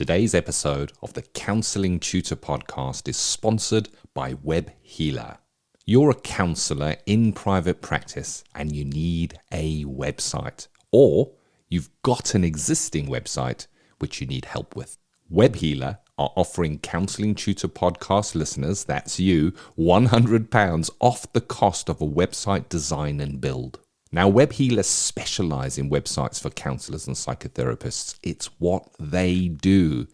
Today's episode of the Counselling Tutor Podcast is sponsored by Web Healer. You're a counsellor in private practice and you need a website, or you've got an existing website which you need help with. Web Healer are offering Counselling Tutor Podcast listeners, that's you, £100 off the cost of a website design and build. Now, Web Healers specialise in websites for counsellors and psychotherapists. It's what they do.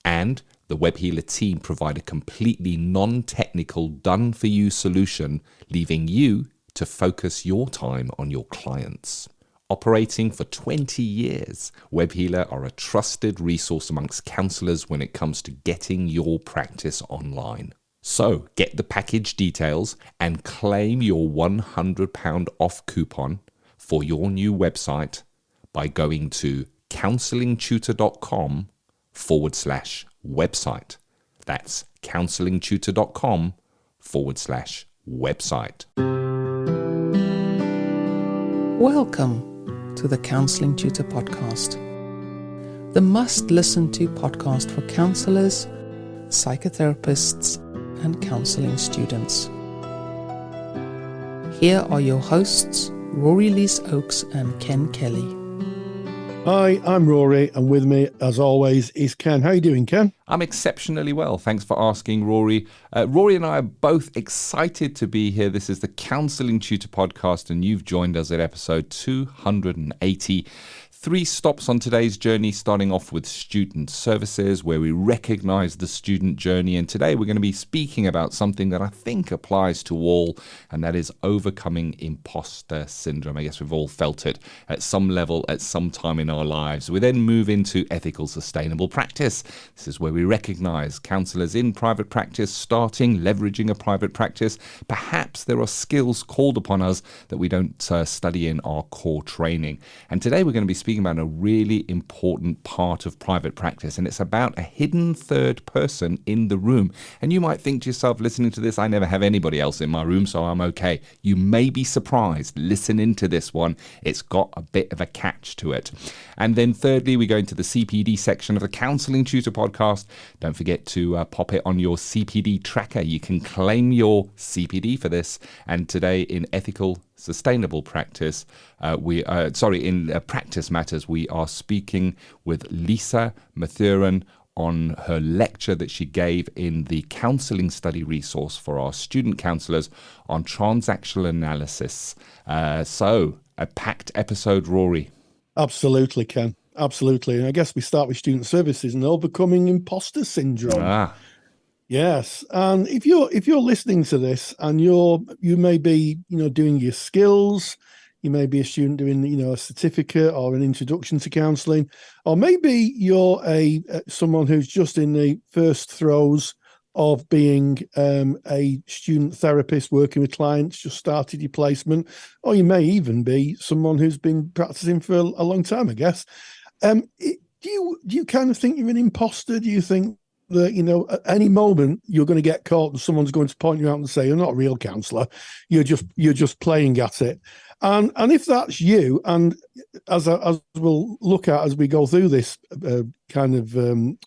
And the Web Healer team provide a completely non-technical, done-for-you solution, leaving you to focus your time on your clients. Operating for 20 years, Web Healer are a trusted resource amongst counsellors when it comes to getting your practice online. So get the package details and claim your £100 off coupon for your new website by going to counsellingtutor.com/website. That's counsellingtutor.com/website. Welcome to the Counselling Tutor Podcast, the must-listen-to podcast for counsellors, psychotherapists, and counselling students. Here are your hosts, Rory Oakes and Ken Kelly. Hi, I'm Rory, and with me, as always, is Ken. How are you doing, Ken? I'm exceptionally well. Thanks for asking, Rory. Rory and I are both excited to be here. This is the Counselling Tutor Podcast, and you've joined us at episode 280. 3 stops on today's journey, starting off with student services, where we recognise the student journey. And today we're going to be speaking about something that I think applies to all, and that is overcoming imposter syndrome. I guess we've all felt it at some level, at some time in our lives. We then move into ethical, sustainable practice. This is where we recognise counsellors in private practice, leveraging a private practice. Perhaps there are skills called upon us that we don't study in our core training. And today we're going to be speaking about a really important part of private practice, and it's about a hidden third person in the room. And you might think to yourself, listening to this, I never have anybody else in my room, so I'm okay. You may be surprised. Listen into this one. It's got a bit of a catch to it. And then thirdly, we go into the CPD section of the Counselling Tutor Podcast. Don't forget to pop it on your CPD tracker. You can claim your CPD for this. And today in ethical sustainable practice, in practice matters, we are speaking with Lisa Mathurin on her lecture that she gave in the counselling study resource for our student counsellors on transactional analysis. So a packed episode, Rory. Absolutely, Ken. Absolutely. And I guess we start with student services and overcoming imposter syndrome. Yes, and if you're listening to this and you may be doing your skills, you may be a student doing a certificate or an introduction to counselling, or maybe you're someone who's just in the first throes of being a student therapist working with clients, just started your placement, or you may even be someone who's been practicing for a long time, I guess. Do you kind of think you're an imposter? Do you think that, at any moment you're going to get caught and someone's going to point you out and say, you're not a real counsellor, you're just playing at it? And if that's you, and as we'll look at as we go through this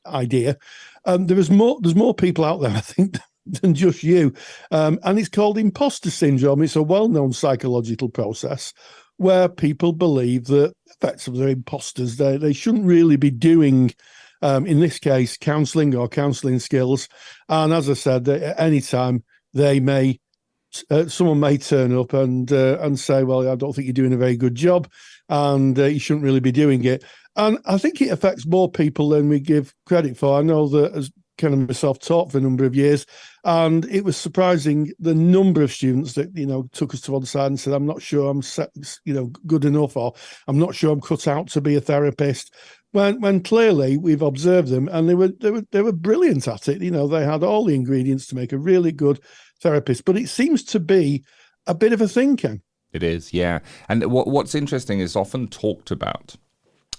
idea, there's more people out there, I think, than just you. And it's called imposter syndrome. It's a well-known psychological process where people believe that effectively they're imposters. They shouldn't really be doing, in this case, counselling or counselling skills. And as I said, at any time someone may turn up and say, well, I don't think you're doing a very good job, and you shouldn't really be doing it. And I think it affects more people than we give credit for. I know that as kind of myself taught for a number of years, and it was surprising the number of students that took us to one side and said, I'm not sure I'm good enough, or I'm not sure I'm cut out to be a therapist. When clearly we've observed them and they were brilliant at it. They had all the ingredients to make a really good therapist. But it seems to be a bit of a thing, Ken. It is, yeah. And what's interesting is often talked about,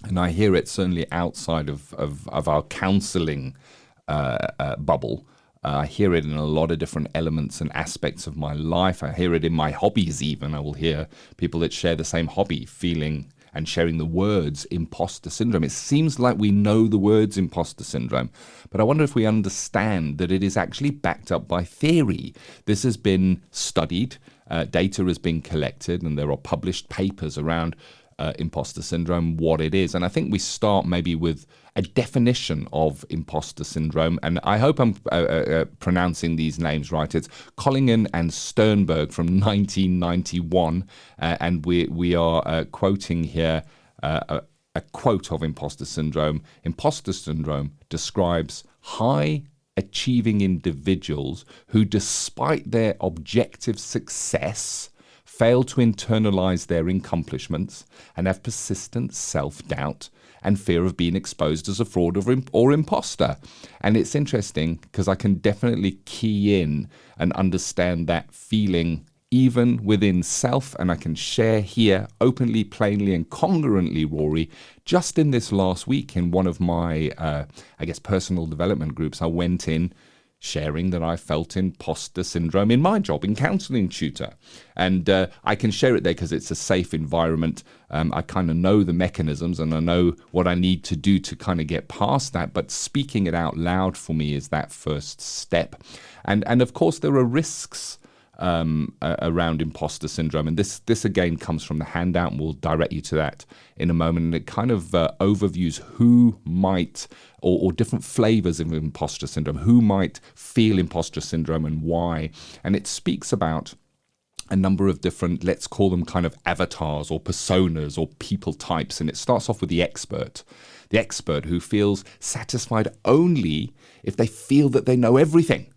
and I hear it certainly outside of our counselling bubble. I hear it in a lot of different elements and aspects of my life. I hear it in my hobbies even. I will hear people that share the same hobby feeling and sharing the words imposter syndrome. It seems like we know the words imposter syndrome, but I wonder if we understand that it is actually backed up by theory. This has been studied, data has been collected, and there are published papers around imposter syndrome, what it is. And I think we start maybe with a definition of imposter syndrome. And I hope I'm pronouncing these names right. It's Collingen and Sternberg from 1991. And we are quoting here a quote of imposter syndrome. Imposter syndrome describes high achieving individuals who, despite their objective success, fail to internalize their accomplishments and have persistent self-doubt and fear of being exposed as a fraud or imposter. And it's interesting because I can definitely key in and understand that feeling even within self, and I can share here openly, plainly and congruently, Rory, just in this last week in one of my, personal development groups, I went in sharing that I felt imposter syndrome in my job in Counselling Tutor. And I can share it there because it's a safe environment. I kind of know the mechanisms and I know what I need to do to kind of get past that. But speaking it out loud for me is that first step. And of course, there are risks around imposter syndrome. And this again comes from the handout, and we'll direct you to that in a moment. And it kind of overviews who might, or different flavors of imposter syndrome, who might feel imposter syndrome and why. And it speaks about a number of different, let's call them kind of avatars or personas or people types. And it starts off with the expert who feels satisfied only if they feel that they know everything.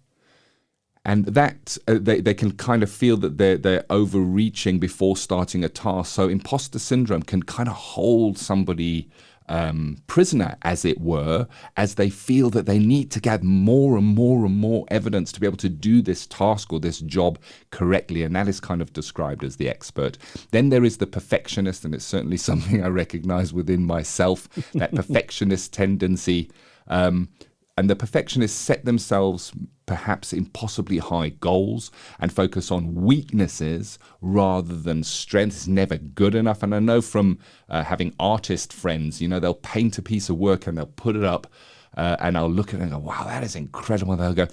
And that they can kind of feel that they're overreaching before starting a task. So imposter syndrome can kind of hold somebody prisoner, as it were, as they feel that they need to gather more and more and more evidence to be able to do this task or this job correctly. And that is kind of described as the expert. Then there is the perfectionist, and it's certainly something I recognize within myself, that perfectionist tendency. And the perfectionists set themselves perhaps impossibly high goals and focus on weaknesses rather than strengths. Never good enough. And I know from having artist friends, they'll paint a piece of work and they'll put it up and I'll look at it and go, wow, that is incredible. They'll go,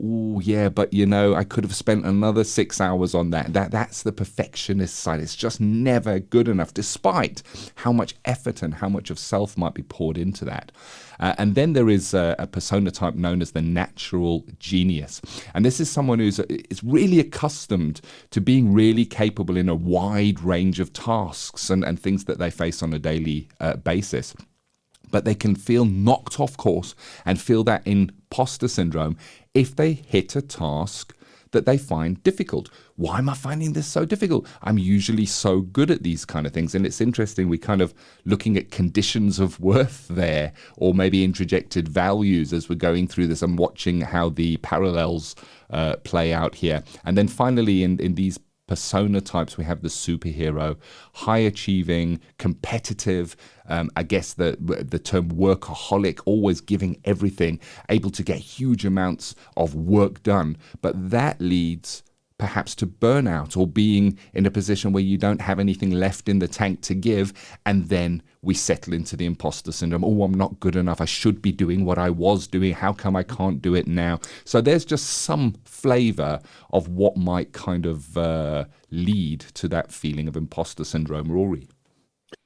oh yeah, but I could have spent another 6 hours on that. That's the perfectionist side. It's just never good enough, despite how much effort and how much of self might be poured into that. And then there is a persona type known as the natural genius. And this is someone who's really accustomed to being really capable in a wide range of tasks and things that they face on a daily basis. But they can feel knocked off course and feel that imposter syndrome if they hit a task that they find difficult. Why am I finding this so difficult? I'm usually so good at these kind of things. And it's interesting, we kind of looking at conditions of worth there, or maybe introjected values as we're going through this and watching how the parallels play out here. And then finally, in these persona types, we have the superhero, high achieving, competitive, I guess the term workaholic, always giving everything, able to get huge amounts of work done. But that leads perhaps to burnout or being in a position where you don't have anything left in the tank to give. And then we settle into the imposter syndrome. Oh, I'm not good enough. I should be doing what I was doing. How come I can't do it now? So there's just some flavor of what might kind of lead to that feeling of imposter syndrome, Rory.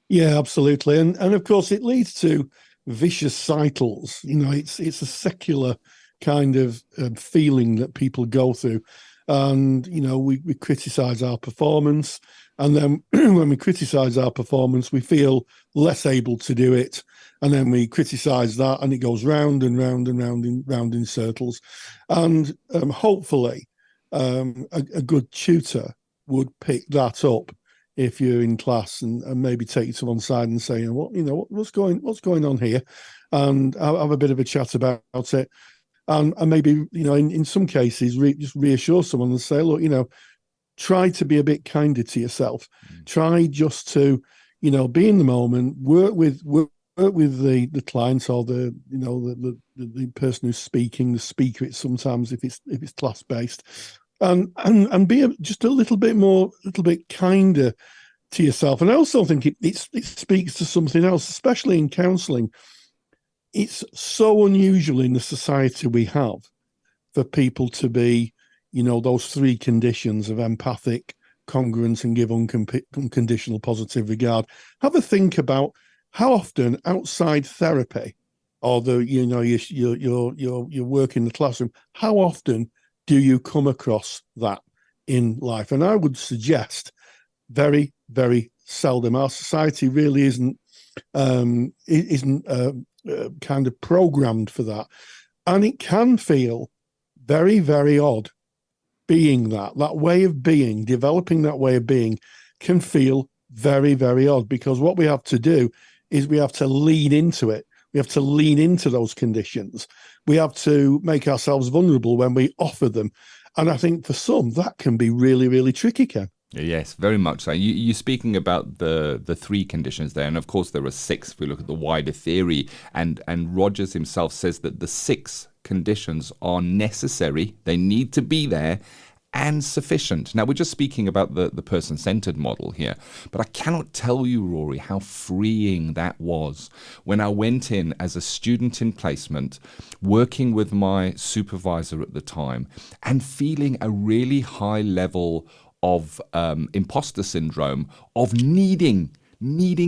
Yeah, absolutely. And of course, it leads to vicious cycles. It's a secular kind of feeling that people go through. And, we criticize our performance. And then when we criticize our performance, we feel less able to do it. And then we criticize that, and it goes round and round and round in circles. And hopefully a good tutor would pick that up if you're in class and maybe take you to one side and say, what's going on here? And have a bit of a chat about it. And maybe, in some cases, just reassure someone and say, look, try to be a bit kinder to yourself. Try just to, be in the moment, work with the client or the person who's speaking, the speaker. It's sometimes if it's class based, and be just a little bit kinder to yourself. And I also think it speaks to something else, especially in counselling. It's so unusual in the society we have for people to be, those three conditions of empathic, congruent, and give unconditional positive regard. Have a think about how often outside therapy, or your work in the classroom, how often do you come across that in life? And I would suggest very, very seldom. Our society really isn't kind of programmed for that, and it can feel very, very odd being that way of being. Developing that way of being can feel very, very odd, because what we have to do is we have to lean into it. We have to lean into those conditions. We have to make ourselves vulnerable when we offer them. And I think for some, that can be really, really tricky, Ken. Yes, very much so. You're speaking about the three conditions there. And of course, there are six if we look at the wider theory. And Rogers himself says that the six conditions are necessary. They need to be there and sufficient. Now, we're just speaking about the person-centered model here, but I cannot tell you, Rory, how freeing that was when I went in as a student in placement, working with my supervisor at the time, and feeling a really high level of imposter syndrome, of needing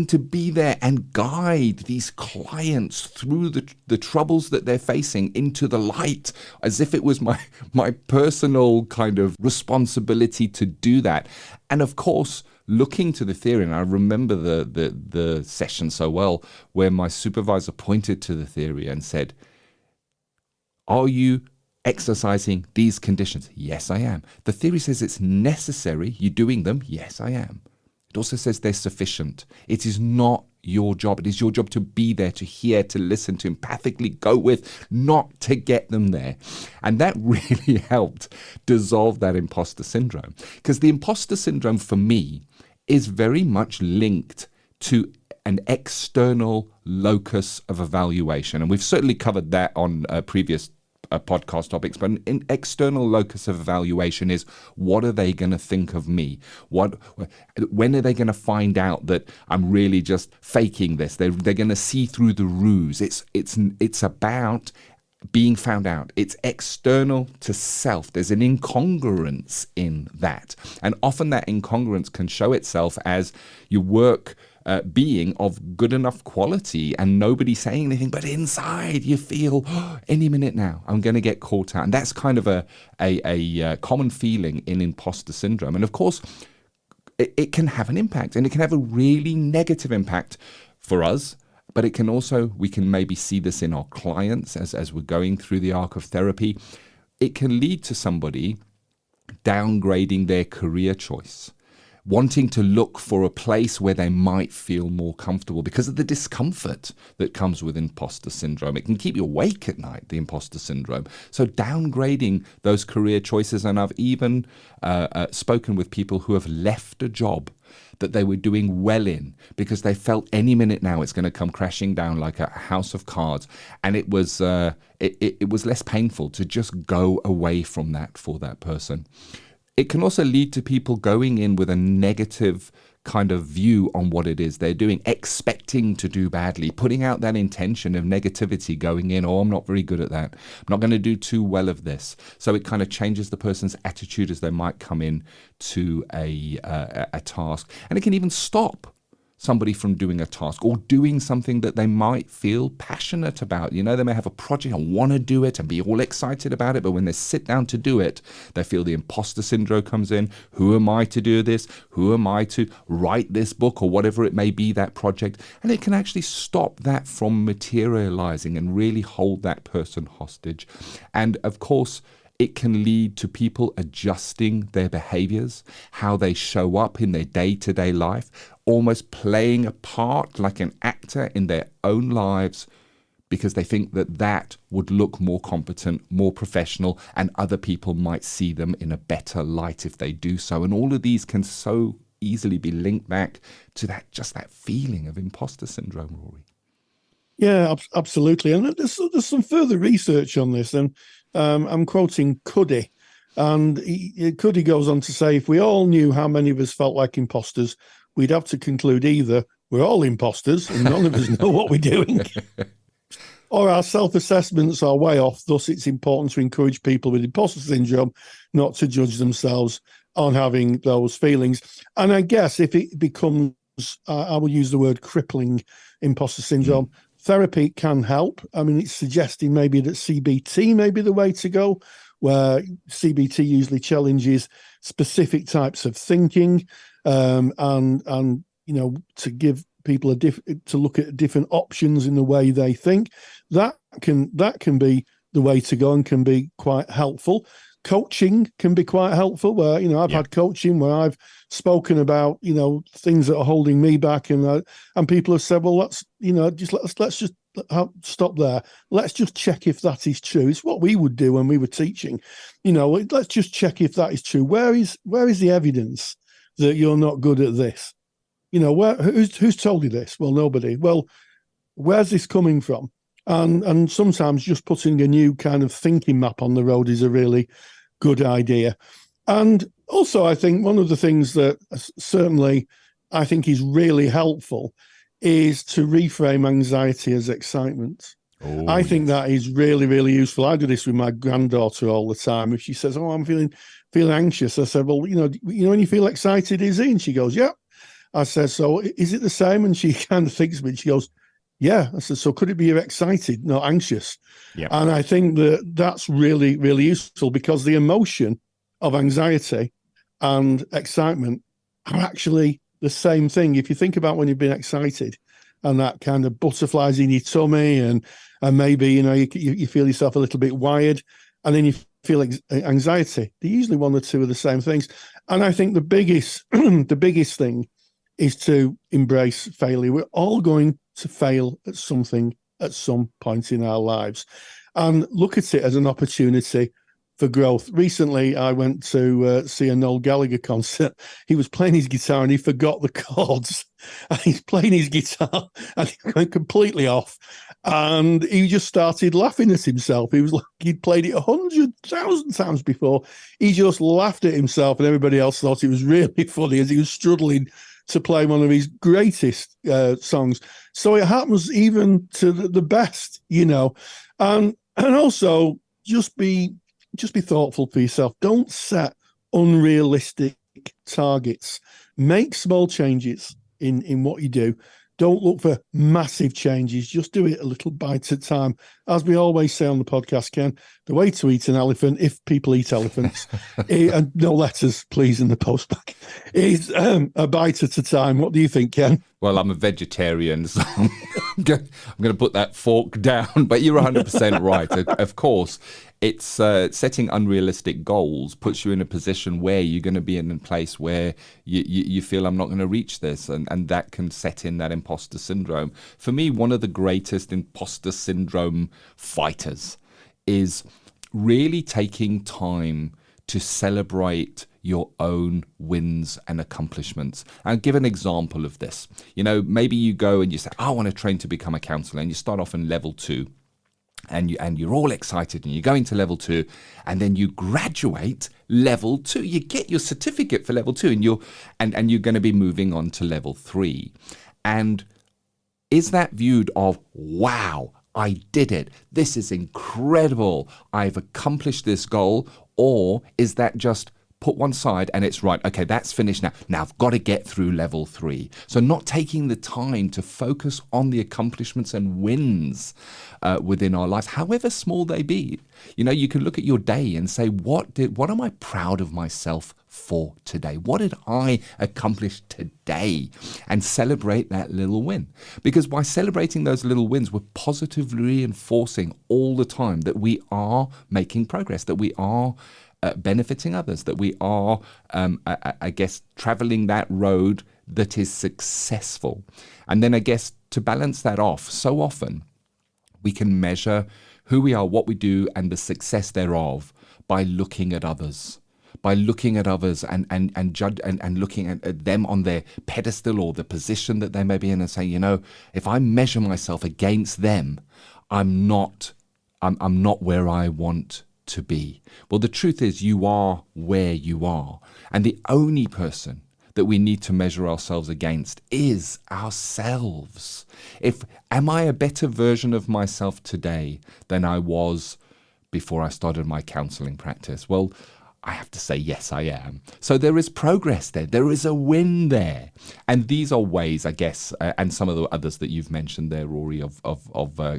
to be there and guide these clients through the troubles that they're facing into the light, as if it was my personal kind of responsibility to do that. And of course, looking to the theory, and I remember the session so well, where my supervisor pointed to the theory and said, "Are you exercising these conditions?" "Yes, I am." "The theory says it's necessary. You're doing them?" "Yes, I am." It also says they're sufficient. It is not your job. It is your job to be there, to hear, to listen, to empathically go with, not to get them there. And that really helped dissolve that imposter syndrome. Because the imposter syndrome for me is very much linked to an external locus of evaluation. And we've certainly covered that on previous podcast topics, but an external locus of evaluation is, what are they going to think of me? When are they going to find out that I'm really just faking this? They're going to see through the ruse. It's about being found out. It's external to self. There's an incongruence in that, and often that incongruence can show itself as your work being of good enough quality and nobody saying anything, but inside you feel, any minute now I'm going to get caught out. And that's kind of a common feeling in imposter syndrome. And of course, it can have an impact, and it can have a really negative impact for us. But it can also, we can maybe see this in our clients as we're going through the arc of therapy. It can lead to somebody downgrading their career choice, wanting to look for a place where they might feel more comfortable because of the discomfort that comes with imposter syndrome. It can keep you awake at night, the imposter syndrome. So downgrading those career choices, and I've even spoken with people who have left a job that they were doing well in because they felt any minute now it's going to come crashing down like a house of cards. And it was less painful to just go away from that for that person. It can also lead to people going in with a negative kind of view on what it is they're doing, expecting to do badly, putting out that intention of negativity going in, I'm not very good at that. I'm not going to do too well of this. So it kind of changes the person's attitude as they might come in to a task. And it can even stop somebody from doing a task or doing something that they might feel passionate about. You know, they may have a project and want to do it and be all excited about it, but when they sit down to do it, they feel the imposter syndrome comes in. Who am I to do this? Who am I to write this book or whatever it may be, that project? And it can actually stop that from materializing and really hold that person hostage. And of course, it can lead to people adjusting their behaviors, how they show up in their day-to-day life, almost playing a part like an actor in their own lives because they think that that would look more competent, more professional, and other people might see them in a better light if they do so. And all of these can so easily be linked back to that feeling of imposter syndrome, Rory. Yeah, absolutely. And there's some further research on this, and I'm quoting Cuddy, and Cuddy goes on to say, if we all knew how many of us felt like imposters, we'd have to conclude either we're all imposters and none of us know what we're doing, or our self-assessments are way off. Thus, it's important to encourage people with imposter syndrome not to judge themselves on having those feelings. And I guess if it becomes, I will use the word crippling imposter syndrome, therapy can help. I mean, it's suggesting maybe that CBT may be the way to go, where CBT usually challenges specific types of thinking, and to give people to look at different options in the way they think. That can be the way to go and can be quite helpful. Coaching can be quite helpful, where I've had coaching where I've spoken about things that are holding me back, and people have said, well, let's just stop there. Let's just check if that is true. It's what we would do when we were teaching. Let's just check if that is true. Where is the evidence that you're not good at this? Who's told you this? Well, nobody. Well, where's this coming from? And sometimes just putting a new kind of thinking map on the road is a really good idea. And also, I think one of the things that certainly I think is really helpful is to reframe anxiety as excitement. I think that is really, really useful. I do this with my granddaughter all the time. If she says, "Oh, I'm feeling anxious," I said, "Well, when you feel excited, is it?" And she goes, "Yeah." I said, "So is it the same?" And she kind of thinks of it. She goes, "Yeah." I said, "So could it be you're excited, not anxious?" Yep. And I think that's really, really useful, because the emotion of anxiety and excitement are actually the same thing. If you think about when you've been excited and that kind of butterflies in your tummy, and maybe you feel yourself a little bit wired, and then you feel anxiety, they're usually one or two of the same things. And I think the biggest thing is to embrace failure. We're all going to fail at something at some point in our lives, and look at it as an opportunity for growth. Recently, I went to see a Noel Gallagher concert. He was playing his guitar and he forgot the chords, and he's playing his guitar and he went completely off, and he just started laughing at himself. He was like, he'd played it 100,000 times before. He just laughed at himself, and everybody else thought it was really funny as he was struggling to play one of his greatest songs. So it happens even to the best, and also just be thoughtful for yourself. Don't set unrealistic targets. Make small changes in what you do. Don't look for massive changes. Just do it a little bite at a time. As we always say on the podcast, Ken, the way to eat an elephant, if people eat elephants, and no letters, please, in the postbag, is a bite at a time. What do you think, Ken? Well, I'm a vegetarian, so I'm going to put that fork down. But you're 100% right. Of course, it's setting unrealistic goals puts you in a position where you're going to be in a place where you feel, I'm not going to reach this. And that can set in that imposter syndrome. For me, one of the greatest imposter syndrome fighters is really taking time to celebrate your own wins and accomplishments. I'll give an example of this. Maybe you go and you say, I want to train to become a counsellor, and you start off in level 2. And you're all excited, and you go into level 2, and then you graduate level 2. You get your certificate for level 2, and you're going to be moving on to level 3. And is that viewed of, wow, I did it. This is incredible. I've accomplished this goal. Or is that just put one side and it's right, okay, that's finished now. Now I've got to get through level 3. So not taking the time to focus on the accomplishments and wins within our lives, however small they be. You can look at your day and say, what am I proud of myself for today? What did I accomplish today? And celebrate that little win. Because by celebrating those little wins, we're positively reinforcing all the time that we are making progress, that we are benefiting others, that we are, I guess, traveling that road that is successful. And then I guess to balance that off, so often we can measure who we are, what we do, and the success thereof by looking at others. By looking at others and judge and looking at them on their pedestal or the position that they may be in, and saying, if I measure myself against them, I'm not where I want to be. Well, the truth is, you are where you are, and the only person that we need to measure ourselves against is ourselves. Am I a better version of myself today than I was before I started my counselling practice? Well, I have to say, yes, I am. So there is progress there. There is a win there. And these are ways, I guess, and some of the others that you've mentioned there, Rory, of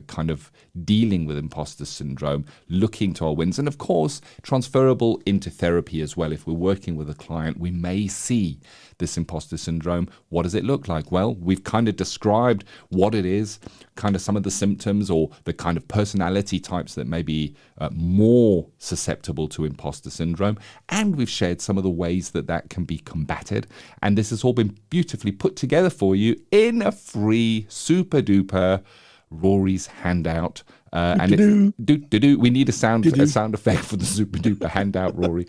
kind of dealing with imposter syndrome, looking to our wins. And of course, transferable into therapy as well. If we're working with a client, we may see this imposter syndrome. What does it look like? Well, we've kind of described what it is, kind of some of the symptoms or the kind of personality types that may be more susceptible to imposter syndrome. And we've shared some of the ways that can be combated. And this has all been beautifully put together for you in a free, super duper Rory's handout. And we need a sound effect for the super duper handout, Rory.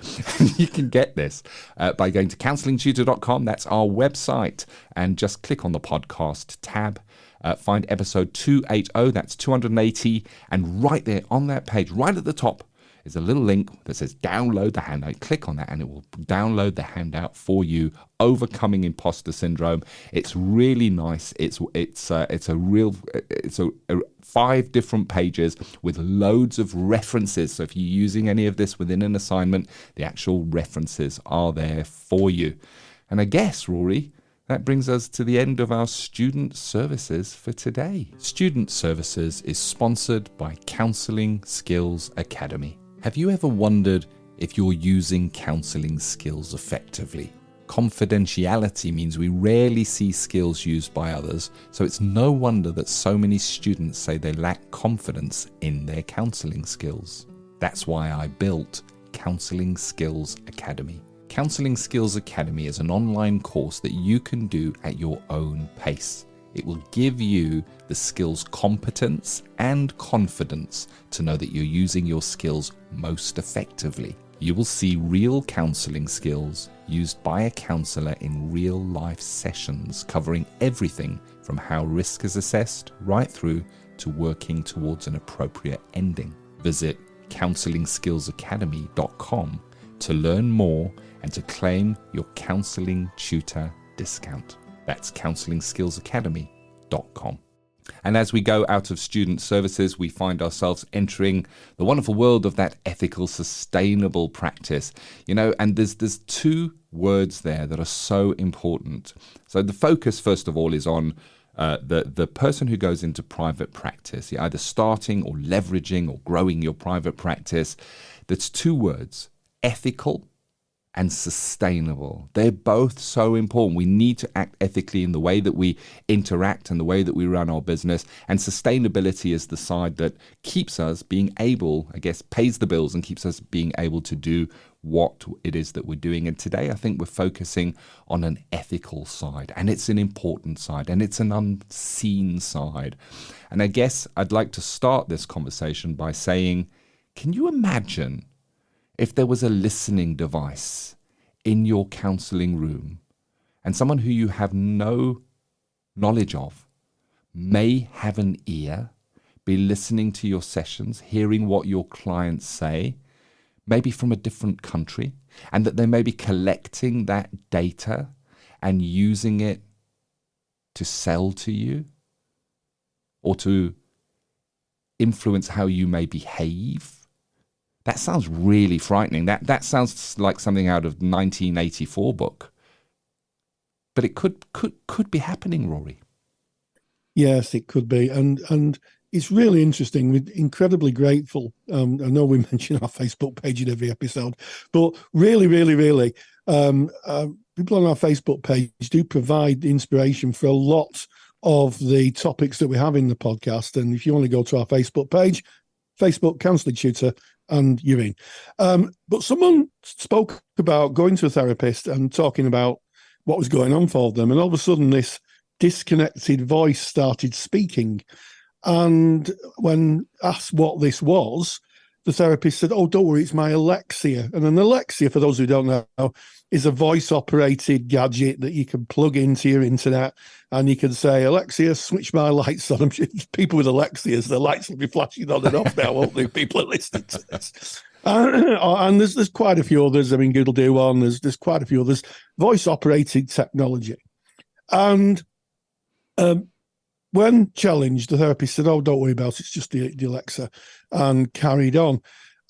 You can get this by going to counsellingtutor.com. That's our website. And just click on the podcast tab. Find episode 280. That's 280. And right there on that page, right at the top, is a little link that says download the handout. Click on that and it will download the handout for you, Overcoming Imposter Syndrome. It's really nice. It's 5 different pages with loads of references. So if you're using any of this within an assignment, the actual references are there for you. And I guess, Rory, that brings us to the end of our Student Services for today. Student Services is sponsored by Counselling Skills Academy. Have you ever wondered if you're using counselling skills effectively? Confidentiality means we rarely see skills used by others, so it's no wonder that so many students say they lack confidence in their counselling skills. That's why I built Counselling Skills Academy. Counselling Skills Academy is an online course that you can do at your own pace. It will give you the skills competence and confidence to know that you're using your skills most effectively. You will see real counselling skills used by a counsellor in real life sessions, covering everything from how risk is assessed right through to working towards an appropriate ending. Visit counsellingskillsacademy.com to learn more and to claim your counselling tutor discount. That's counsellingskillsacademy.com. And as we go out of student services, we find ourselves entering the wonderful world of that ethical, sustainable practice. And there's 2 words there that are so important. So the focus, first of all, is on the person who goes into private practice, either starting or leveraging or growing your private practice. That's 2 words, ethical and sustainable. They're both so important. We need to act ethically in the way that we interact and the way that we run our business. And sustainability is the side that keeps us being able, I guess, pays the bills and keeps us being able to do what it is that we're doing. And today, I think we're focusing on an ethical side, and it's an important side, and it's an unseen side. And I guess I'd like to start this conversation by saying, can you imagine if there was a listening device in your counselling room and someone who you have no knowledge of may have an ear, be listening to your sessions, hearing what your clients say, maybe from a different country, and that they may be collecting that data and using it to sell to you or to influence how you may behave? That sounds really frightening. That sounds like something out of 1984 book. But it could be happening, Rory. Yes, it could be. And it's really interesting. We're incredibly grateful. I know we mention our Facebook page in every episode, but really, really, really, people on our Facebook page do provide inspiration for a lot of the topics that we have in the podcast. And if you want to go to our Facebook page, Facebook Counselling Tutor, and you're in. But someone spoke about going to a therapist and talking about what was going on for them. And all of a sudden, this disconnected voice started speaking. And when asked what this was, the therapist said, "Oh, don't worry, it's my Alexia." And an Alexia, for those who don't know, is a voice-operated gadget that you can plug into your internet, and you can say, "Alexia, switch my lights on." I'm sure people with Alexias, the lights will be flashing on and off now, won't they? People are listening to this. And there's quite a few others. I mean, Google do one. There's quite a few others. Voice operated technology. And when challenged, the therapist said, "Oh, don't worry about it. It's just the Alexa," and carried on.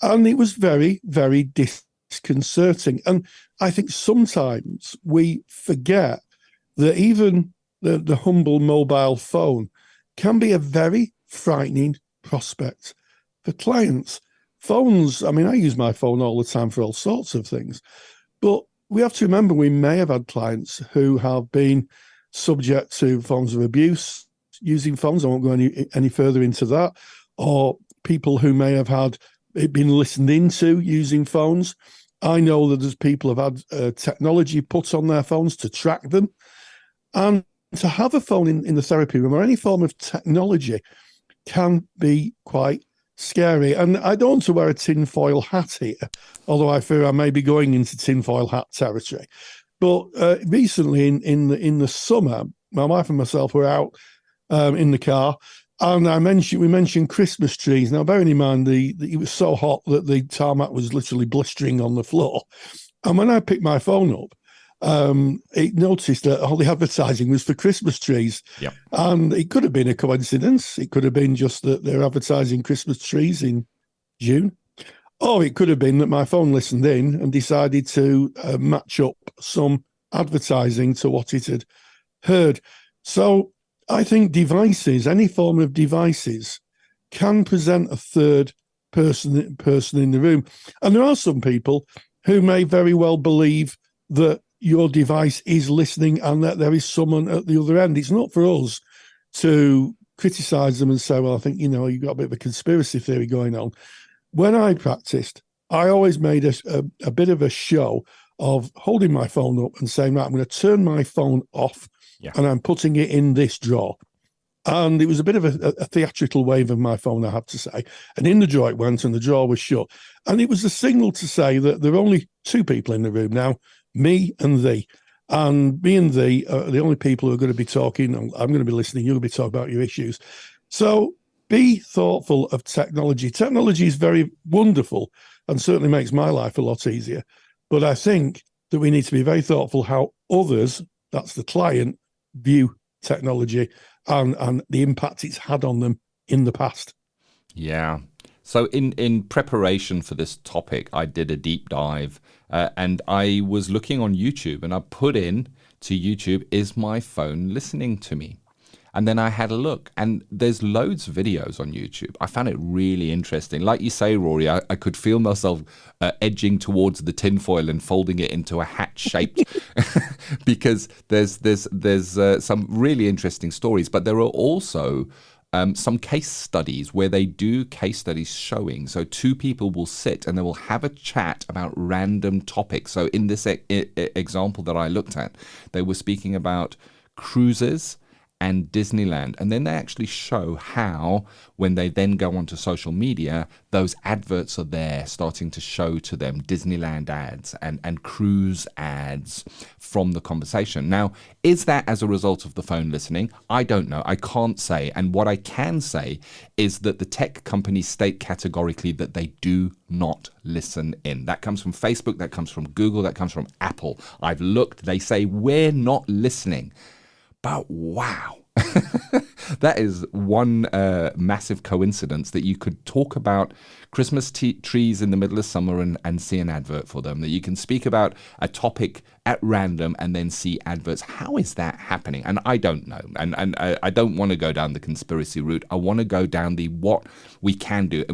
And it was very, very disconcerting. And I think sometimes we forget that even the humble mobile phone can be a very frightening prospect for clients. Phones, I mean, I use my phone all the time for all sorts of things, but we have to remember we may have had clients who have been subject to forms of abuse using phones. I won't go any further into that. Or people who may have had it been listened into using phones. I know that there's people who have had technology put on their phones to track them. And to have a phone in the therapy room or any form of technology can be quite scary. And I don't want to wear a tinfoil hat here, although I fear I may be going into tinfoil hat territory. But recently in the summer, my wife and myself were out in the car, and we mentioned Christmas trees. Now, bearing in mind, it was so hot that the tarmac was literally blistering on the floor. And when I picked my phone up, it noticed that all the advertising was for Christmas trees. Yep. And it could have been a coincidence. It could have been just that they're advertising Christmas trees in June. Or it could have been that my phone listened in and decided to match up some advertising to what it had heard. So I think devices, any form of devices, can present a third person in the room. And there are some people who may very well believe that your device is listening and that there is someone at the other end. It's not for us to criticize them and say, well, I think, you've got a bit of a conspiracy theory going on. When I practiced, I always made a bit of a show of holding my phone up and saying, right, I'm going to turn my phone off and I'm putting it in this drawer. And it was a bit of a theatrical wave of my phone, I have to say. And in the drawer it went and the drawer was shut. And it was a signal to say that there are only two people in the room now, me and thee. And me and thee are the only people who are going to be talking. I'm going to be listening. You're going to be talking about your issues. So be thoughtful of technology. Technology is very wonderful and certainly makes my life a lot easier. But I think that we need to be very thoughtful how others, that's the client, view technology and the impact it's had on them in the past. Yeah. So in preparation for this topic, I did a deep dive and I was looking on YouTube and I put in to YouTube, is my phone listening to me? And then I had a look, and there's loads of videos on YouTube. I found it really interesting. Like you say, Rory, I could feel myself edging towards the tinfoil and folding it into a hat shaped because there's some really interesting stories, but there are also some case studies where they do case studies showing. So two people will sit and they will have a chat about random topics. So in this example that I looked at, they were speaking about cruises and Disneyland. And then they actually show how, when they then go onto social media, those adverts are there starting to show to them Disneyland ads and cruise ads from the conversation. Now, is that as a result of the phone listening? I don't know. I can't say. And what I can say is that the tech companies state categorically that they do not listen in. That comes from Facebook, that comes from Google, that comes from Apple. I've looked, they say we're not listening. But wow, that is one massive coincidence that you could talk about Christmas trees in the middle of summer and see an advert for them, that you can speak about a topic at random and then see adverts. How is that happening? And I don't know. And I don't want to go down the conspiracy route. I want to go down the what we can do.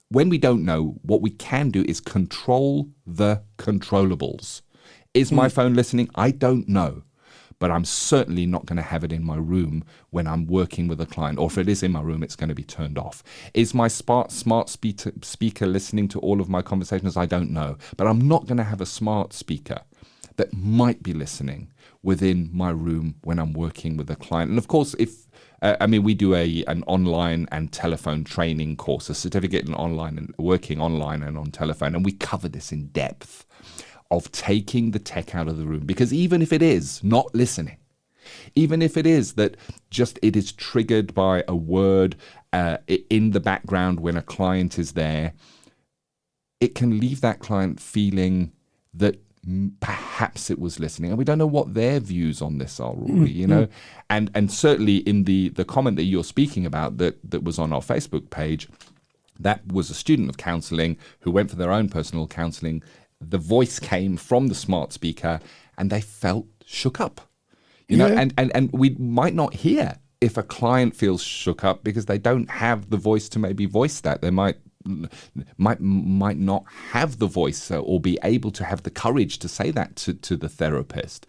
When we don't know, what we can do is control the controllables. Is my phone listening? I don't know. But I'm certainly not going to have it in my room when I'm working with a client. Or if it is in my room, it's going to be turned off. Is my smart speaker listening to all of my conversations? I don't know. But I'm not going to have a smart speaker that might be listening within my room when I'm working with a client. And of course, we do an online and telephone training course, a certificate in online and working online and on telephone. And we cover this in depth, of taking the tech out of the room. Because even if it is not listening, even if it is that just it is triggered by a word in the background when a client is there, it can leave that client feeling that perhaps it was listening, and we don't know what their views on this are, Rory, you know. And certainly in the comment that you're speaking about that was on our Facebook page, that was a student of counselling who went for their own personal counselling. The voice came from the smart speaker and they felt shook up, you know, and we might not hear if a client feels shook up because they don't have the voice to maybe voice that. They might not have the voice or be able to have the courage to say that to the therapist.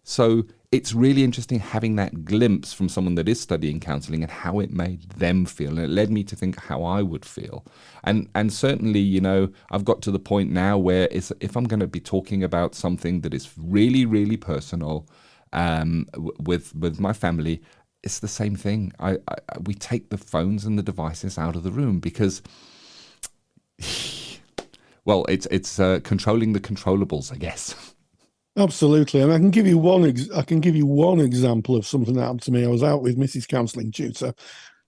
So it's really interesting having that glimpse from someone that is studying counselling and how it made them feel. And it led me to think how I would feel. And certainly, you know, I've got to the point now where if I'm going to be talking about something that is really, really personal with my family, it's the same thing. We take the phones and the devices out of the room because, well, it's controlling the controllables, I guess. Absolutely, and I can give you one example of something that happened to me. I was out with Mrs. Counselling Tutor,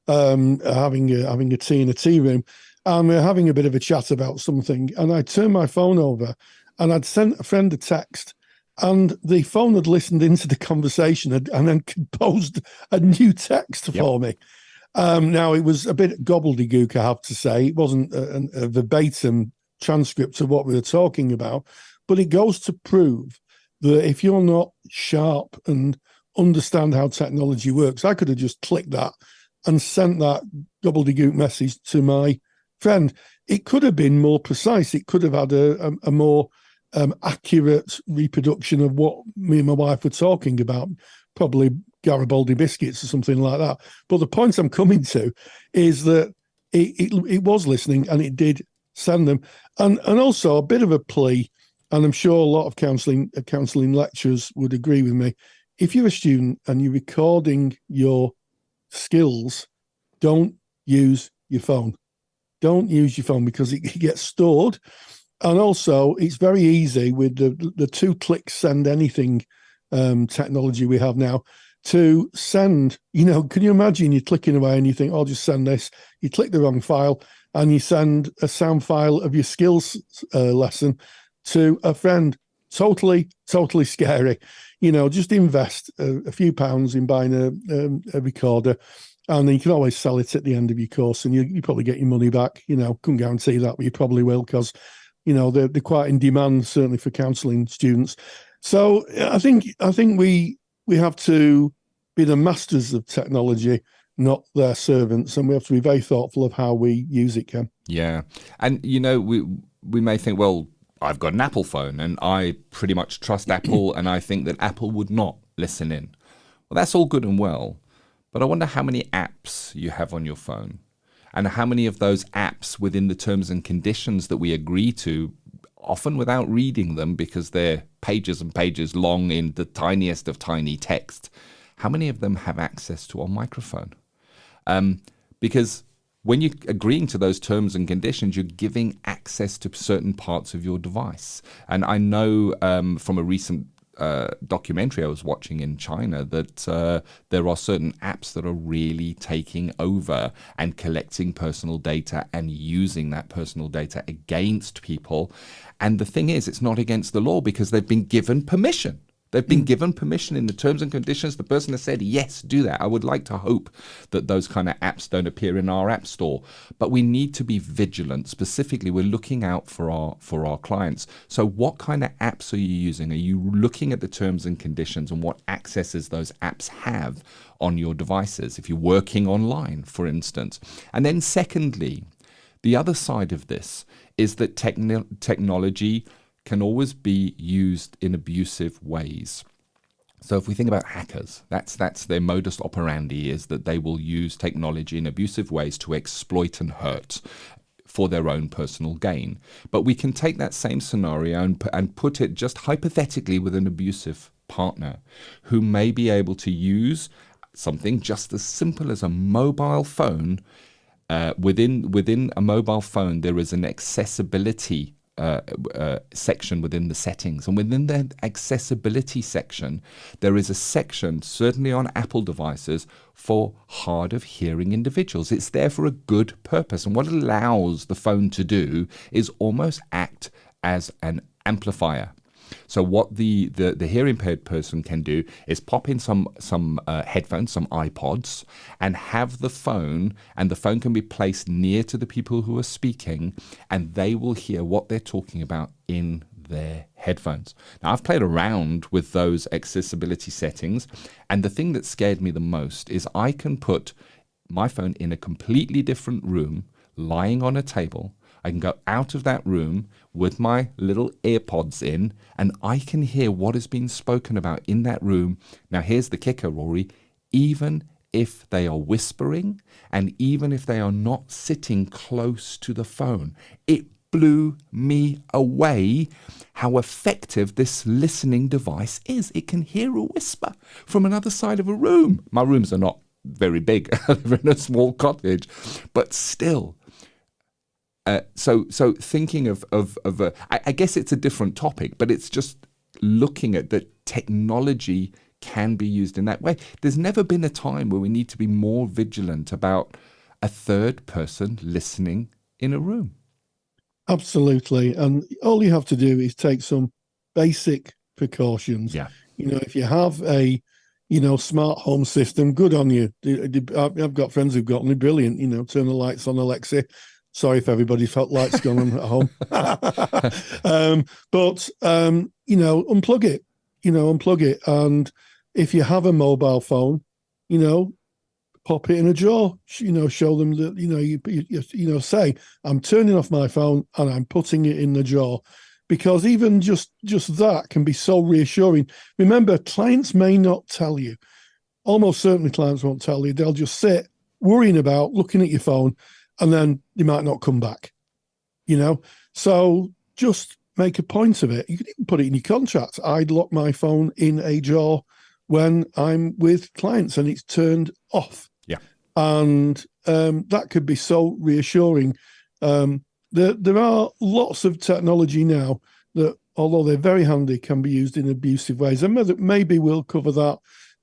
having a tea in a tea room, and we were having a bit of a chat about something. And I turned my phone over, and I'd sent a friend a text, and the phone had listened into the conversation and then composed a new text for me. Now, it was a bit gobbledygook, I have to say. It wasn't a verbatim transcript of what we were talking about, but it goes to prove that if you're not sharp and understand how technology works, I could have just clicked that and sent that gobbledygook message to my friend. It could have been more precise. It could have had a more accurate reproduction of what me and my wife were talking about, probably Garibaldi biscuits or something like that. But the point I'm coming to is that it was listening and it did send them. And also a bit of a plea, and I'm sure a lot of counselling lecturers would agree with me. If you're a student and you're recording your skills, don't use your phone. Don't use your phone because it gets stored. And also, it's very easy with the 2-click send anything technology we have now to send, you know, can you imagine you're clicking away and you think, I'll just send this. You click the wrong file and you send a sound file of your skills lesson to a friend. Totally scary. You know, just invest a few pounds in buying a recorder, and then you can always sell it at the end of your course, and you probably get your money back. You know, couldn't guarantee that, but you probably will, because, you know, they're quite in demand, certainly for counselling students. So I think we have to be the masters of technology, not their servants, and we have to be very thoughtful of how we use it, Ken. Yeah, and you know, we may think, well, I've got an Apple phone and I pretty much trust Apple and I think that Apple would not listen in. Well, that's all good and well, but I wonder how many apps you have on your phone and how many of those apps within the terms and conditions that we agree to, often without reading them because they're pages and pages long in the tiniest of tiny text, how many of them have access to our microphone? Because when you're agreeing to those terms and conditions, you're giving access to certain parts of your device. And I know from a recent documentary I was watching in China that there are certain apps that are really taking over and collecting personal data and using that personal data against people. And the thing is, it's not against the law because they've been given permission. They've been given permission in the terms and conditions. The person has said, yes, do that. I would like to hope that those kind of apps don't appear in our app store. But we need to be vigilant. Specifically, we're looking out for our clients. So what kind of apps are you using? Are you looking at the terms and conditions and what accesses those apps have on your devices if you're working online, for instance? And then secondly, the other side of this is that technology can always be used in abusive ways. So if we think about hackers, that's their modus operandi, is that they will use technology in abusive ways to exploit and hurt for their own personal gain. But we can take that same scenario and put it just hypothetically with an abusive partner who may be able to use something just as simple as a mobile phone. Within a mobile phone, there is an accessibility section within the settings. And within the accessibility section, there is a section, certainly on Apple devices, for hard of hearing individuals. It's there for a good purpose. And what it allows the phone to do is almost act as an amplifier. So what the hearing impaired person can do is pop in some headphones, some iPods, and have the phone can be placed near to the people who are speaking, and they will hear what they're talking about in their headphones. Now, I've played around with those accessibility settings, and the thing that scared me the most is I can put my phone in a completely different room, lying on a table. I can go out of that room with my little earpods in, and I can hear what is being spoken about in that room. Now, here's the kicker, Rory. Even if they are whispering, and even if they are not sitting close to the phone, it blew me away how effective this listening device is. It can hear a whisper from another side of a room. My rooms are not very big. I live in a small cottage, but still. So thinking of I guess it's a different topic, but it's just looking at that technology can be used in that way. There's never been a time where we need to be more vigilant about a third person listening in a room. Absolutely. And all you have to do is take some basic precautions. Yeah. If you have a, smart home system, good on you. I've got friends who've got them, brilliant, turn the lights on, Alexa. Sorry if everybody felt lights gone on at home. But unplug it, unplug it. And if you have a mobile phone, pop it in a drawer, show them that, you say, I'm turning off my phone and I'm putting it in the drawer. Because even just that can be so reassuring. Remember, clients may not tell you. Almost certainly clients won't tell you. They'll just sit worrying about looking at your phone, and then they might not come back, So just make a point of it. You can even put it in your contract. I'd lock my phone in a drawer when I'm with clients and it's turned off. Yeah. And that could be so reassuring. There are lots of technology now that, although they're very handy, can be used in abusive ways. And maybe we'll cover that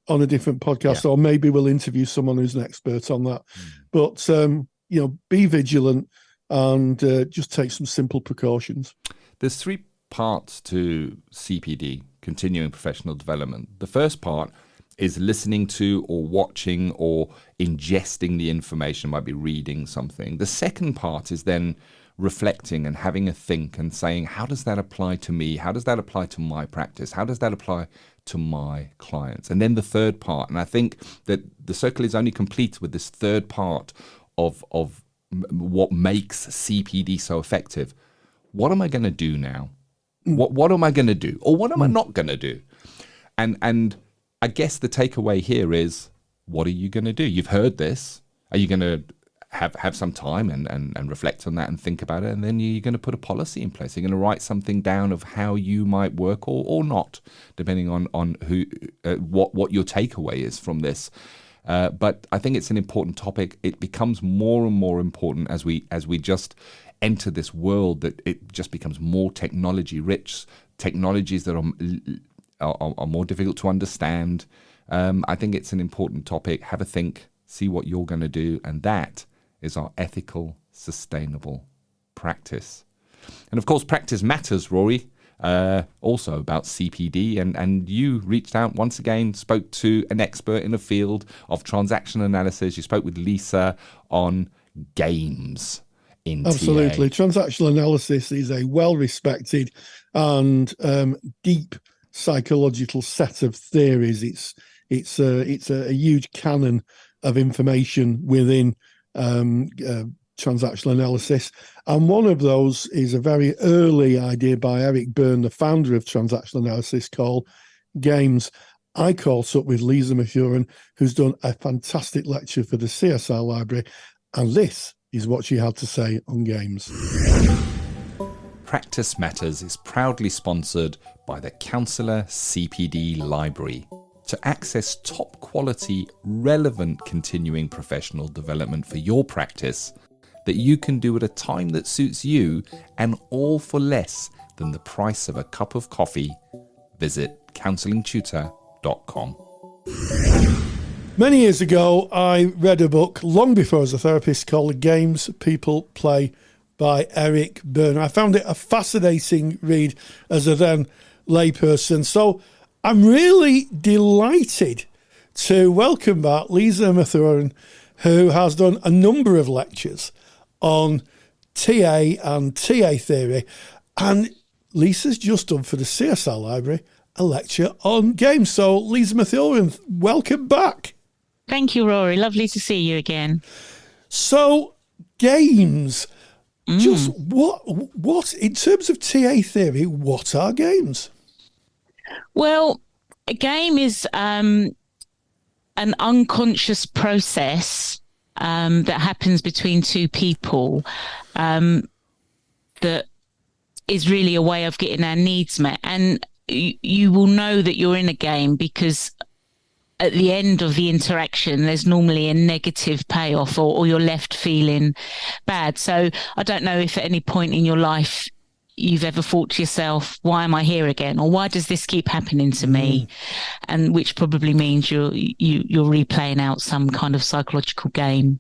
on a different podcast, or maybe we'll interview someone who's an expert on that. But be vigilant and just take some simple precautions. There's 3 parts to CPD, continuing professional development. The first part is listening to or watching or ingesting the information, might be reading something. The second part is then reflecting and having a think and saying, how does that apply to me? How does that apply to my practice? How does that apply to my clients? And then the third part, and I think that the circle is only complete with this third part of what makes CPD so effective. What am I going to do now? What am I going to do? Or what am I not going to do? And I guess the takeaway here is, what are you going to do? You've heard this. Are you going to have some time and reflect on that and think about it? And then you're going to put a policy in place. You're going to write something down of how you might work or not, depending on what your takeaway is from this. But I think it's an important topic. It becomes more and more important as we just enter this world that it just becomes more technology rich, technologies that are more difficult to understand. I think it's an important topic. Have a think, see what you're going to do, and that is our ethical, sustainable practice. And of course, practice matters, Rory. Also about CPD, and you reached out once again, spoke to an expert in the field of transactional analysis. You spoke with Lisa on games in Absolutely. TA. Transactional analysis is a well-respected and deep psychological set of theories. It's a huge canon of information within transactional analysis. And one of those is a very early idea by Eric Byrne, the founder of transactional analysis, called games. I caught up with Lisa Mathurin, who's done a fantastic lecture for the CSR library. And this is what she had to say on games. Practice Matters is proudly sponsored by the Counsellor CPD Library. To access top quality, relevant continuing professional development for your practice, that you can do at a time that suits you, and all for less than the price of a cup of coffee. Visit counsellingtutor.com. Many years ago, I read a book, long before I was a therapist, called Games People Play by Eric Byrne. I found it a fascinating read as a then layperson. So I'm really delighted to welcome back Lisa Mathurin, who has done a number of lectures on TA and TA theory. And Lisa's just done for the CSR Library a lecture on games. So Lisa Mathurin, welcome back. Thank you, Rory. Lovely to see you again. So games, just what in terms of TA theory, what are games? Well, a game is an unconscious process that happens between two people that is really a way of getting our needs met. And you will know that you're in a game because at the end of the interaction, there's normally a negative payoff or you're left feeling bad. So I don't know if at any point in your life you've ever thought to yourself, why am I here again? Or why does this keep happening to me? And which probably means you're replaying out some kind of psychological game.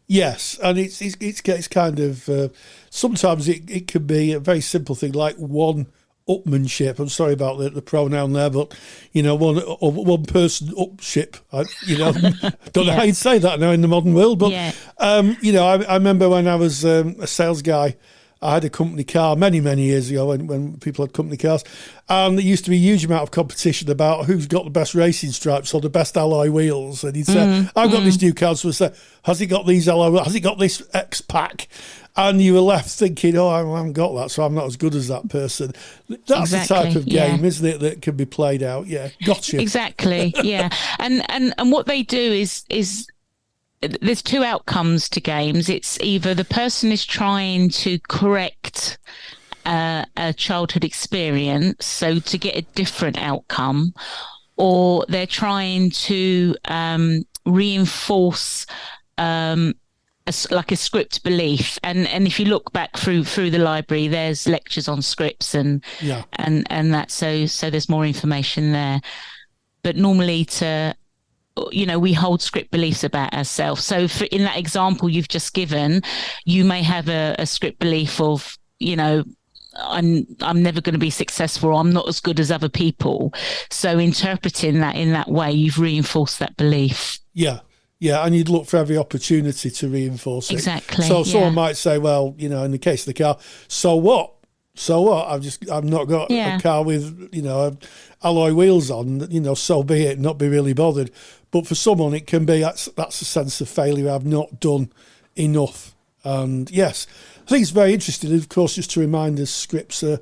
Yes, and it's kind of sometimes it can be a very simple thing like one-upmanship. I'm sorry about the pronoun there, but one person upship. Don't know how you'd say that now in the modern world, but I remember when I was a sales guy. I had a company car many years ago when people had company cars, and there used to be a huge amount of competition about who's got the best racing stripes or the best alloy wheels. And he'd say, I've got this new car, so would say, has he got these alloy wheels? Has he got this X pack? And you were left thinking, I haven't got that, so I'm not as good as that person. That's the type of game, isn't it, that can be played out? Yeah, gotcha. Exactly, yeah. And what they do is there's two outcomes to games. It's either the person is trying to correct a childhood experience, so to get a different outcome, or they're trying to reinforce a script belief. And if you look back through the library, there's lectures on scripts and that. So there's more information there. But normally we hold script beliefs about ourselves. So in that example you've just given, you may have a script belief of, I'm never going to be successful, or I'm not as good as other people. So interpreting that in that way, you've reinforced that belief. Yeah. Yeah, and you'd look for every opportunity to reinforce it. Exactly. So someone might say, well, in the case of the car, so what? I've not got a car with, alloy wheels on, so be it, not be really bothered. But for someone, it can be, that's a sense of failure. I've not done enough. And yes, I think it's very interesting. Of course, just to remind us, scripts are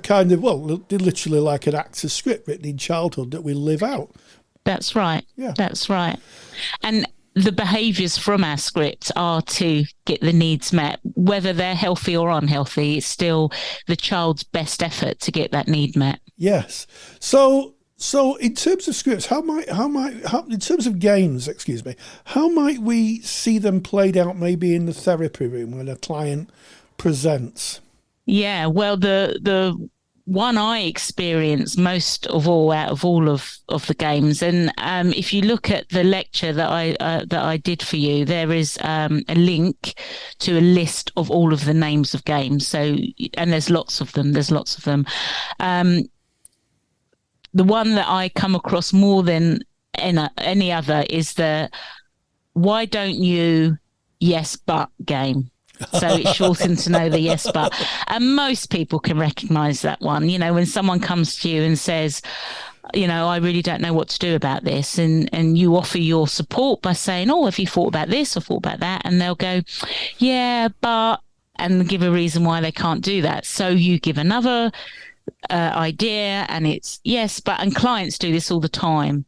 kind of, they're literally like an actor's script written in childhood that we live out. That's right. Yeah. That's right. And the behaviours from our script are to get the needs met, whether they're healthy or unhealthy. It's still the child's best effort to get that need met. Yes. So in terms of scripts, how in terms of games, how might we see them played out maybe in the therapy room when a client presents? Yeah. Well, the one I experience most of all out of all of the games, and if you look at the lecture that I did for you, there is a link to a list of all of the names of games. So, and there's lots of them. The one that I come across more than any other is the "Why don't you yes but" game. So it's shortened to know the yes but. And most people can recognise that one. When someone comes to you and says, I really don't know what to do about this, and you offer your support by saying, have you thought about this or thought about that? And they'll go, yeah, but, and give a reason why they can't do that. So you give another idea and it's yes, but, and clients do this all the time.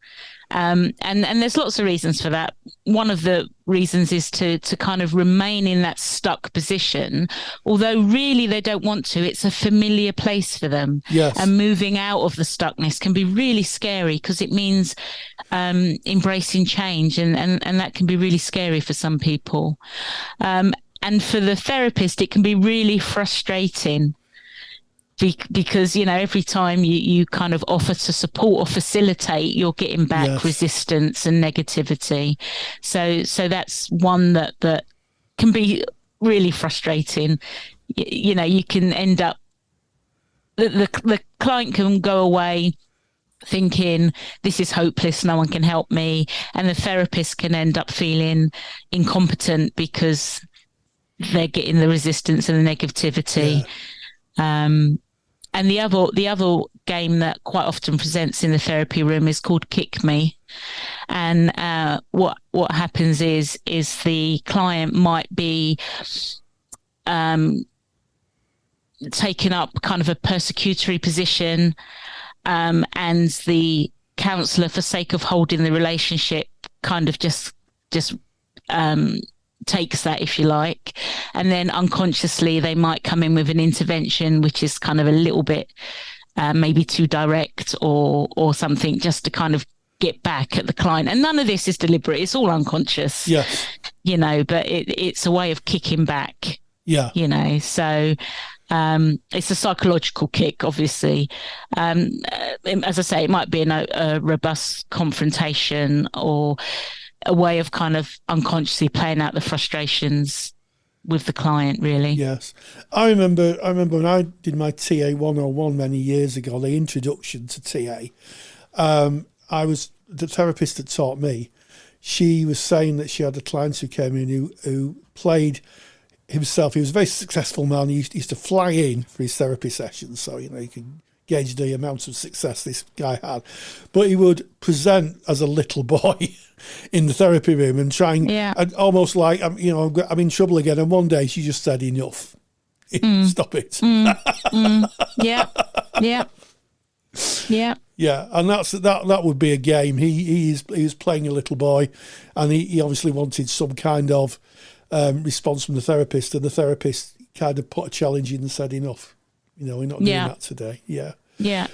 And there's lots of reasons for that. One of the reasons is to kind of remain in that stuck position, although really they don't want to. It's a familiar place for them. Yes. And moving out of the stuckness can be really scary because it means embracing change, and that can be really scary for some people. And And for the therapist, it can be really frustrating because, every time you kind of offer to support or facilitate, you're getting back resistance and negativity. So that's one that can be really frustrating. You can end up, the client can go away thinking this is hopeless, no one can help me, and the therapist can end up feeling incompetent because they're getting the resistance and the negativity. And the other game that quite often presents in the therapy room is called Kick Me. And what happens is the client might be taking up kind of a persecutory position, and the counsellor, for sake of holding the relationship, kind of just takes that, if you like, and then unconsciously they might come in with an intervention which is kind of a little bit maybe too direct or something, just to kind of get back at the client. And none of this is deliberate, it's all unconscious. But it's a way of kicking back. So it's a psychological kick, obviously. As I say, it might be a robust confrontation or a way of kind of unconsciously playing out the frustrations with the client, really. Yes. I remember when I did my TA 101 many years ago, the introduction to TA, the therapist that taught me, she was saying that she had a client who came in who played himself. He was a very successful man. He used to fly in for his therapy sessions, so you can gauge the amount of success this guy had. But he would present as a little boy in the therapy room and trying, and almost like, I'm in trouble again. And one day she just said, enough. Stop it. Yeah. Yeah, and that would be a game. He is playing a little boy, and he obviously wanted some kind of response from the therapist, and the therapist kind of put a challenge in and said, enough. We're not doing that today. Yeah.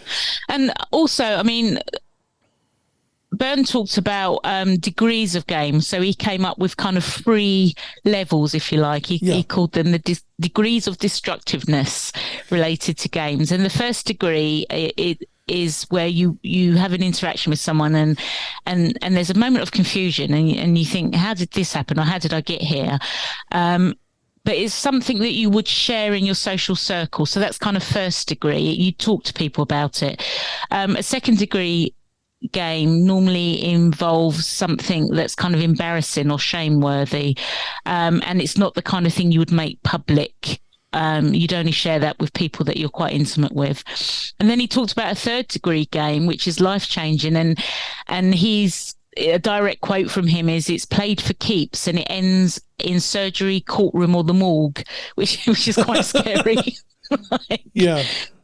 And also, I mean, Byrne talked about degrees of games. So he came up with kind of 3 levels, if you like. He called them the degrees of destructiveness related to games. And the first degree, it is where you have an interaction with someone and there's a moment of confusion and you think, how did this happen, or how did I get here? But it's something that you would share in your social circle. So that's kind of first degree. You talk to people about it. A second degree game normally involves something that's kind of embarrassing or shameworthy. And it's not the kind of thing you would make public. You'd only share that with people that you're quite intimate with. And then he talked about a third degree game, which is life changing. And he's, a direct quote from him is, it's played for keeps and it ends in surgery, courtroom or the morgue, which is quite scary.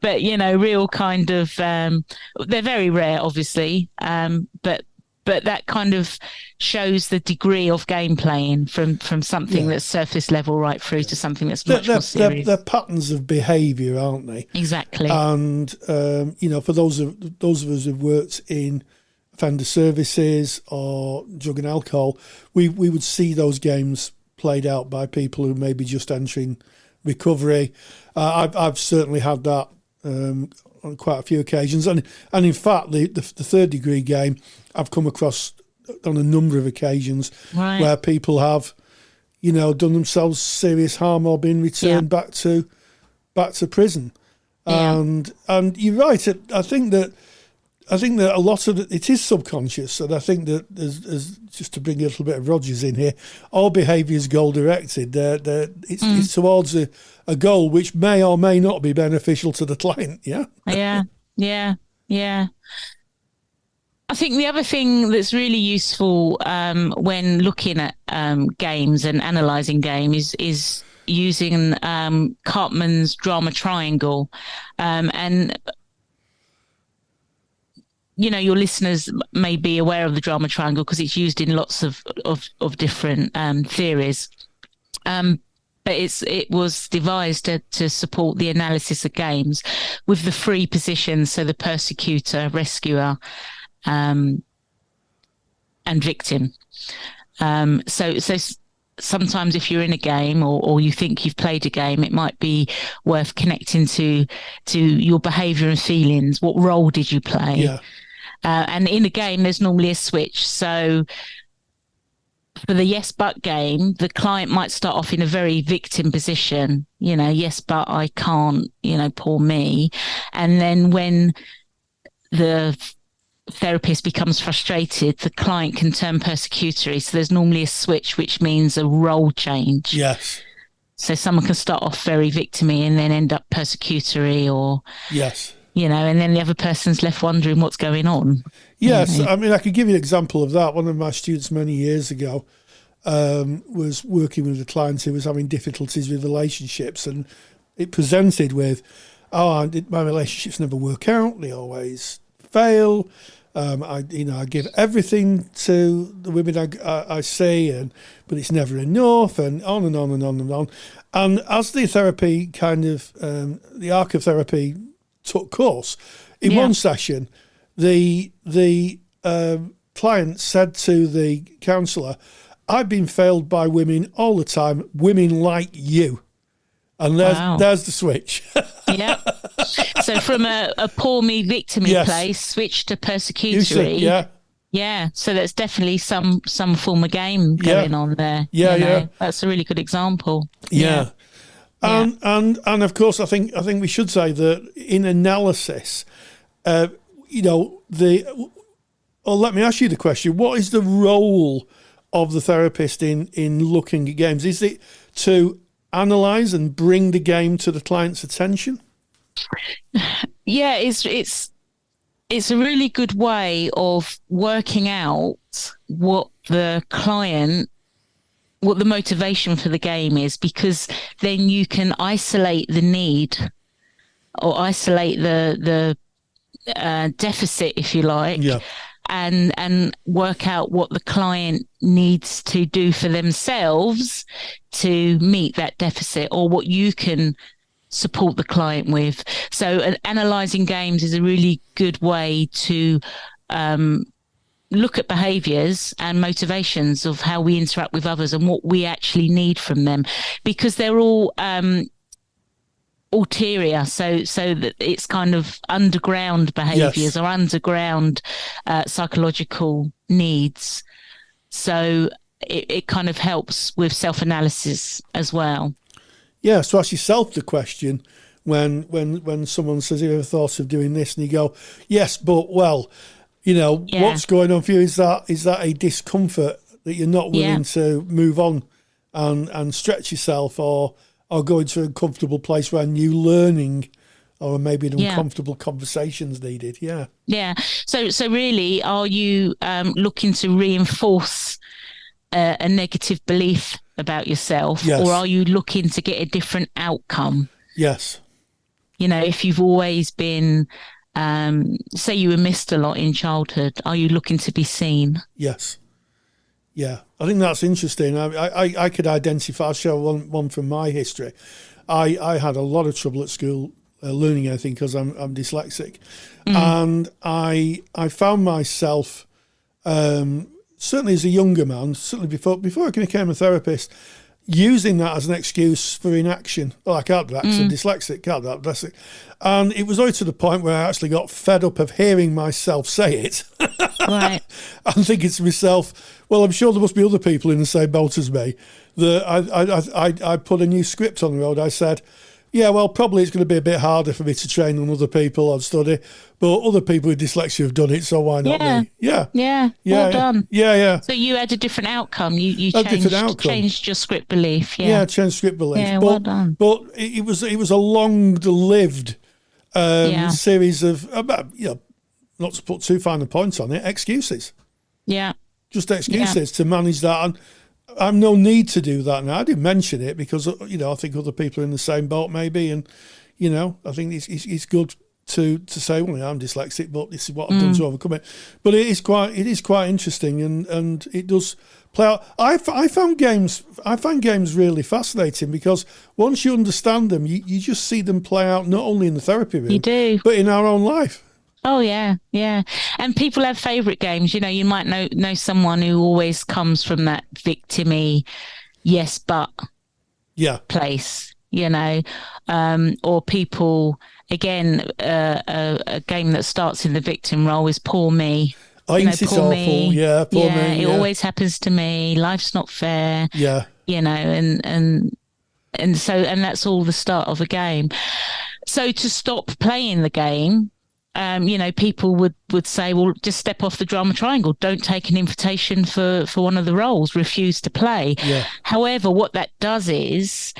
But real kind of they're very rare, obviously, but that kind of shows the degree of game playing from something that's surface level right through to something that's much more serious. They're patterns of behaviour, aren't they? Exactly. And for those of us who've worked in offender services or drug and alcohol, we would see those games played out by people who may be just entering recovery. I've certainly had that on quite a few occasions, and in fact the third degree game I've come across on a number of occasions where people have done themselves serious harm or been returned back to prison. And you're right. I think that a lot of it is subconscious, and I think that as just to bring a little bit of Rogers in here, all behaviour is goal directed. It's towards a goal which may or may not be beneficial to the client. Yeah. I think the other thing that's really useful when looking at games and analysing games is using Cartman's drama triangle, and your listeners may be aware of the drama triangle because it's used in lots of different theories. But it was devised to support the analysis of games with the 3 positions, so the persecutor, rescuer, and victim. So sometimes if you're in a game or you think you've played a game, it might be worth connecting to your behaviour and feelings. What role did you play? Yeah. And in a game, there's normally a switch. So for the yes, but game, the client might start off in a very victim position, yes, but I can't, poor me. And then when the therapist becomes frustrated, the client can turn persecutory. So there's normally a switch, which means a role change. Yes. So someone can start off very victimy and then end up persecutory, or yes, and then the other person's left wondering what's going on. Yes, I mean, I could give you an example of that. One of my students many years ago was working with a client who was having difficulties with relationships, and it presented with, my relationships never work out, they always fail. I give everything to the women I see, but it's never enough, and on and on and on and on. And as the therapy the arc of therapy took course, in one session, the client said to the counsellor, "I've been failed by women all the time, women like you." And there's the switch. Yeah. So from a poor me victimy place, switch to persecutory. Yeah. So that's definitely some form of game going on there. Yeah. That's a really good example. Yeah. And of course, I think we should say that in analysis, let me ask you the question: what is the role of the therapist in looking at games? Is it to analyze and bring the game to the client's attention? Yeah, it's a really good way of working out what the motivation for the game is, because then you can isolate the need or isolate the deficit, if you like, and work out what the client needs to do for themselves to meet that deficit, or what you can support the client with. So analysing games is a really good way to look at behaviours and motivations of how we interact with others and what we actually need from them, because they're all ulterior, so that it's kind of underground behaviours or underground psychological needs. So it kind of helps with self-analysis as well. Yeah, so ask yourself the question when someone says, "Have you ever thought of doing this?" and you go, "Yes, but what's going on for you? Is that a discomfort that you're not willing to move on and stretch yourself, or go into a comfortable place where new learning or maybe an uncomfortable conversations needed?" Yeah. So really, are you looking to reinforce a negative belief about yourself, or are you looking to get a different outcome? Yes. If you've always been, say you were missed a lot in childhood, are you looking to be seen? Yes. Yeah, I think that's interesting. I could identify, I'll share one from my history. I had a lot of trouble at school learning anything because I'm dyslexic. And I found myself, certainly as a younger man, certainly before I became a therapist, using that as an excuse for inaction. Well, I can't do that because I'm dyslexic, can't do that, dyslexic. And it was only to the point where I actually got fed up of hearing myself say it. Right. I'm thinking to myself, well, I'm sure there must be other people in the same boat as me. I put a new script on the road. I said, yeah, well, probably it's going to be a bit harder for me to train on other people on study, but other people with dyslexia have done it, so why not me? Yeah. Well done. Yeah. So you had a different outcome. You changed your script belief. Yeah, changed script belief. Yeah, well done. But it was a long-lived series of, not to put too fine a point on it, excuses. Yeah. Just excuses to manage that. And I've no need to do that now. I didn't mention it because, I think other people are in the same boat maybe. And, I think it's good to say, well, I'm dyslexic, but this is what I've done to overcome it. But it is quite interesting and it does play out. I find games really fascinating because once you understand them, you just see them play out not only in the therapy room, you do, but in our own life. Oh, yeah. And people have favourite games. You might know someone who always comes from that victim-y, yes, but place, or people, again, a game that starts in the victim role is poor me. It's awful. Me. Yeah, poor me. It always happens to me. Life's not fair. Yeah. And that's all the start of a game. So to stop playing the game, people would say, well, just step off the drama triangle. Don't take an invitation for one of the roles. Refuse to play. Yeah. However, what that does is,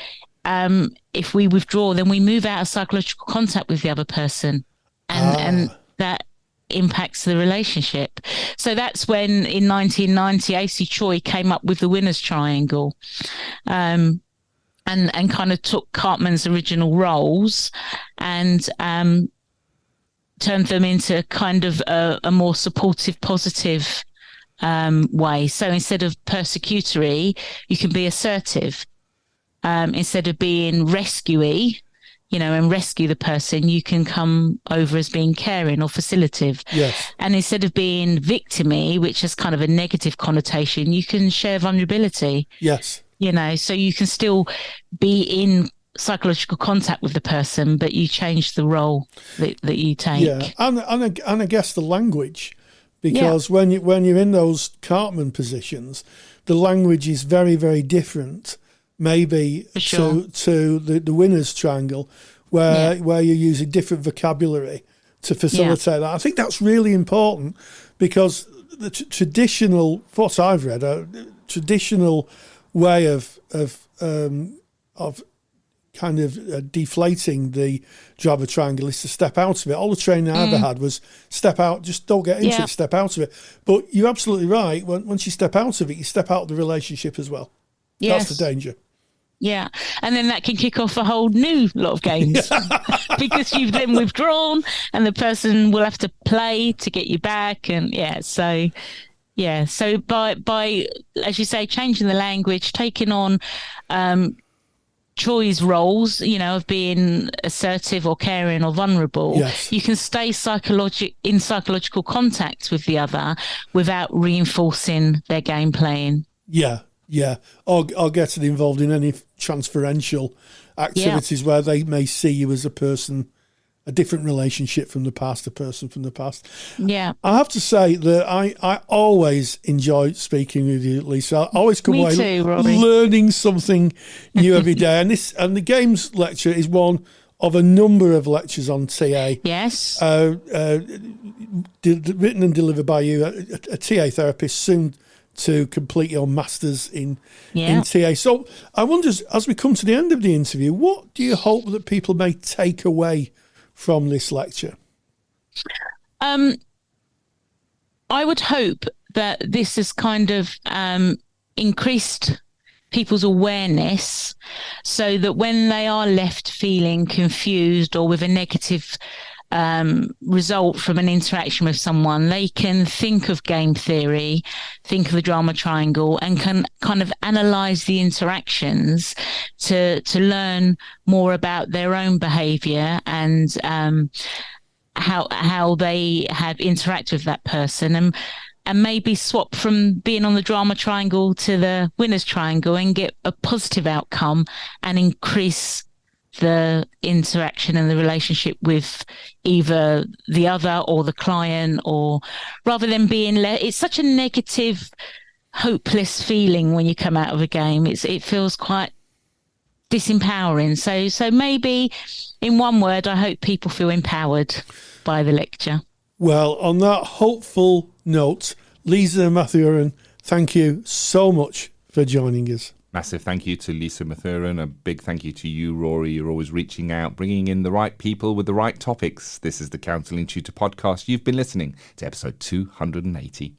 if we withdraw, then we move out of psychological contact with the other person, and that impacts the relationship. So that's when, in 1990, A.C. Choi came up with the winner's triangle, and kind of took Cartman's original roles and turned them into kind of a more supportive, positive way. So instead of persecutory, you can be assertive. Instead of being rescuey, and rescue the person, you can come over as being caring or facilitative. Yes. And instead of being victimy, which has kind of a negative connotation, you can share vulnerability. Yes. So you can still be in psychological contact with the person, but you change the role that you take. Yeah, and I guess the language, because when you're in those Cartman positions, the language is very, very different. Maybe to the winner's triangle, where you're using different vocabulary to facilitate that. I think that's really important, because the traditional, what I've read, a traditional way of kind of deflating the drama triangle is to step out of it. All the training I ever had was step out, just don't get into it, step out of it. But you're absolutely right. Once you step out of it, you step out of the relationship as well. Yes. That's the danger. Yeah. And then that can kick off a whole new lot of games because you've then withdrawn and the person will have to play to get you back. And so by as you say, changing the language, taking on Choi's roles, of being assertive or caring or vulnerable, you can stay in psychological contact with the other without reinforcing their game playing. Yeah, or getting involved in any transferential activities where they may see you as a person, a different relationship from the past, a person from the past. Yeah. I have to say that I always enjoy speaking with you, Lisa. I always come away learning something new every day. And the games lecture is one of a number of lectures on TA. Yes. Written and delivered by you, a TA therapist, soon to complete your masters in TA. So I wonder, as we come to the end of the interview, what do you hope that people may take away from this lecture? I would hope that this has kind of increased people's awareness so that when they are left feeling confused or with a negative result from an interaction with someone, they can think of game theory, think of the drama triangle, and can kind of analyze the interactions to learn more about their own behavior and how they have interacted with that person, and maybe swap from being on the drama triangle to the winner's triangle and get a positive outcome and increase the interaction and the relationship with either the other or the client, or rather than being it's such a negative, hopeless feeling when you come out of a game. It feels quite disempowering. So maybe in one word, I hope people feel empowered by the lecture. Well, on that hopeful note, Lisa Mathurin, thank you so much for joining us. Massive thank you to Lisa Mathurin. A big thank you to you, Rory. You're always reaching out, bringing in the right people with the right topics. This is the Counselling Tutor Podcast. You've been listening to episode 280.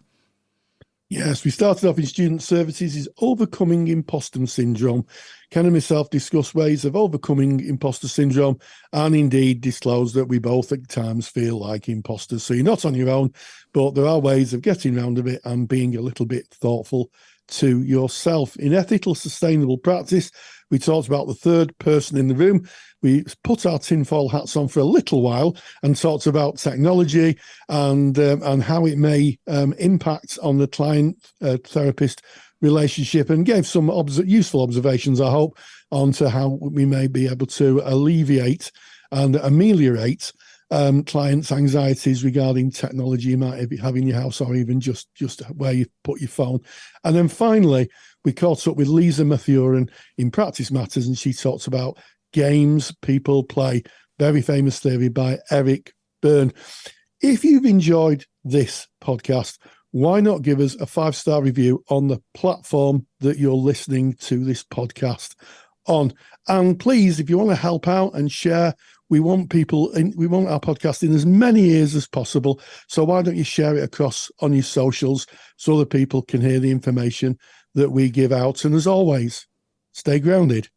Yes, we started off in student services is overcoming imposter syndrome. Ken and myself discuss ways of overcoming imposter syndrome and indeed disclose that we both at times feel like imposters. So you're not on your own, but there are ways of getting around a bit and being a little bit thoughtful to yourself. In ethical sustainable practice, we talked about the third person in the room. We put our tinfoil hats on for a little while and talked about technology and how it may impact on the client therapist relationship and gave some useful observations, I hope, onto how we may be able to alleviate and ameliorate clients' anxieties regarding technology you might have in your house, or even just where you put your phone. And then finally, we caught up with Lisa Mathurin in Practice Matters, and she talks about games people play. Very famous theory by Eric Byrne. If you've enjoyed this podcast, why not give us a 5-star review on the platform that you're listening to this podcast on? And please, if you want to help out and share, we want our podcast in as many ears as possible. So why don't you share it across on your socials so other people can hear the information that we give out? And as always, stay grounded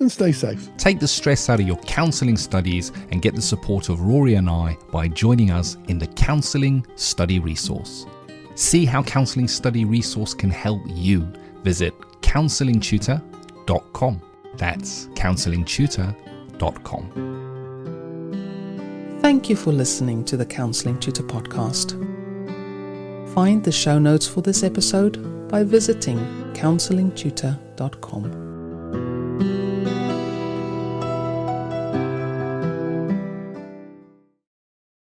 and stay safe. Take the stress out of your counselling studies and get the support of Rory and I by joining us in the Counselling Study Resource. See how Counselling Study Resource can help you. Visit counsellingtutor.com. That's counsellingtutor.com. Thank you for listening to the Counselling Tutor Podcast. Find the show notes for this episode by visiting counsellingtutor.com.